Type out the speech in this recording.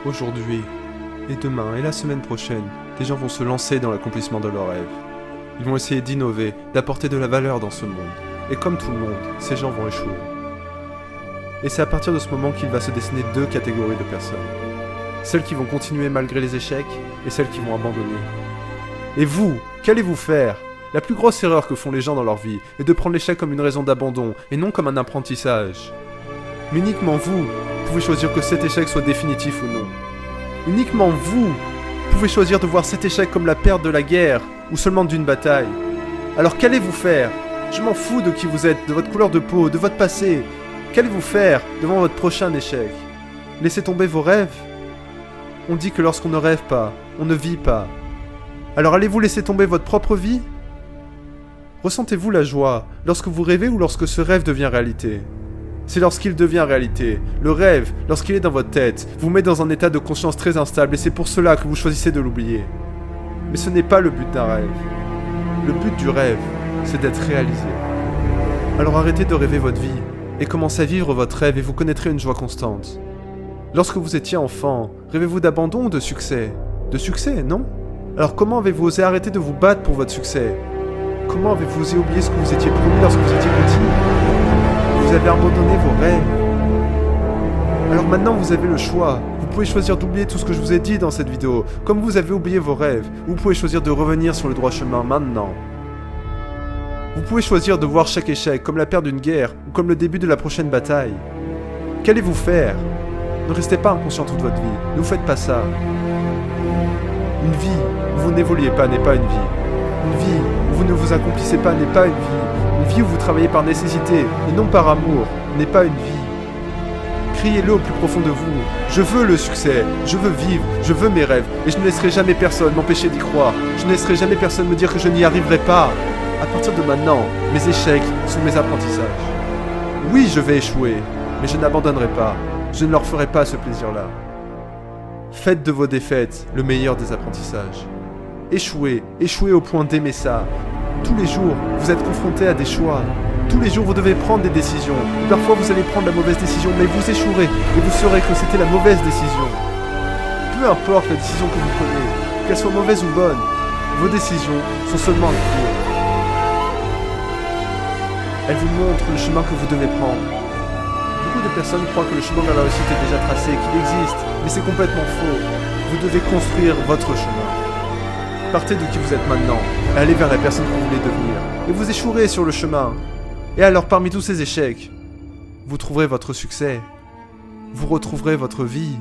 Aujourd'hui, et demain, et la semaine prochaine, des gens vont se lancer dans l'accomplissement de leurs rêves. Ils vont essayer d'innover, d'apporter de la valeur dans ce monde. Et comme tout le monde, ces gens vont échouer. Et c'est à partir de ce moment qu'il va se dessiner deux catégories de personnes. Celles qui vont continuer malgré les échecs, et celles qui vont abandonner. Et vous, qu'allez-vous faire ? La plus grosse erreur que font les gens dans leur vie est de prendre l'échec comme une raison d'abandon, et non comme un apprentissage. Mais uniquement vous pouvez choisir que cet échec soit définitif ou non. Uniquement vous pouvez choisir de voir cet échec comme la perte de la guerre, ou seulement d'une bataille. Alors qu'allez-vous faire ? Je m'en fous de qui vous êtes, de votre couleur de peau, de votre passé. Qu'allez-vous faire devant votre prochain échec ? Laissez tomber vos rêves ? On dit que lorsqu'on ne rêve pas, on ne vit pas. Alors allez-vous laisser tomber votre propre vie ? Ressentez-vous la joie lorsque vous rêvez ou lorsque ce rêve devient réalité ? C'est lorsqu'il devient réalité. Le rêve, lorsqu'il est dans votre tête, vous met dans un état de conscience très instable et c'est pour cela que vous choisissez de l'oublier. Mais ce n'est pas le but d'un rêve. Le but du rêve, c'est d'être réalisé. Alors arrêtez de rêver votre vie et commencez à vivre votre rêve et vous connaîtrez une joie constante. Lorsque vous étiez enfant, rêvez-vous d'abandon ou de succès ? De succès, non ? Alors comment avez-vous osé arrêter de vous battre pour votre succès ? Comment avez-vous osé oublier ce que vous étiez promis lorsque vous étiez petit ? Vous avez abandonné vos rêves. Alors maintenant vous avez le choix. Vous pouvez choisir d'oublier tout ce que je vous ai dit dans cette vidéo, comme vous avez oublié vos rêves. Vous pouvez choisir de revenir sur le droit chemin maintenant. Vous pouvez choisir de voir chaque échec comme la perte d'une guerre ou comme le début de la prochaine bataille. Qu'allez-vous faire ? Ne restez pas inconscient toute votre vie. Ne vous faites pas ça. Une vie où vous n'évoluez pas n'est pas une vie. Une vie où vous ne vous accomplissez pas n'est pas une vie. Une vie où vous travaillez par nécessité et non par amour n'est pas une vie. Criez-le au plus profond de vous. Je veux le succès, je veux vivre, je veux mes rêves et je ne laisserai jamais personne m'empêcher d'y croire. Je ne laisserai jamais personne me dire que je n'y arriverai pas. À partir de maintenant, mes échecs sont mes apprentissages. Oui, je vais échouer, mais je n'abandonnerai pas. Je ne leur ferai pas ce plaisir-là. Faites de vos défaites le meilleur des apprentissages. Échouez, échouez au point d'aimer ça. Tous les jours, vous êtes confrontés à des choix. Tous les jours, vous devez prendre des décisions. Parfois, vous allez prendre la mauvaise décision, mais vous échouerez et vous saurez que c'était la mauvaise décision. Peu importe la décision que vous prenez, qu'elle soit mauvaise ou bonne, vos décisions sont seulement un cours. Elles vous montrent le chemin que vous devez prendre. Beaucoup de personnes croient que le chemin vers la réussite est déjà tracé, qu'il existe, mais c'est complètement faux. Vous devez construire votre chemin. Partez de qui vous êtes maintenant, et allez vers la personne que vous voulez devenir, et vous échouerez sur le chemin. Et alors parmi tous ces échecs, vous trouverez votre succès, vous retrouverez votre vie,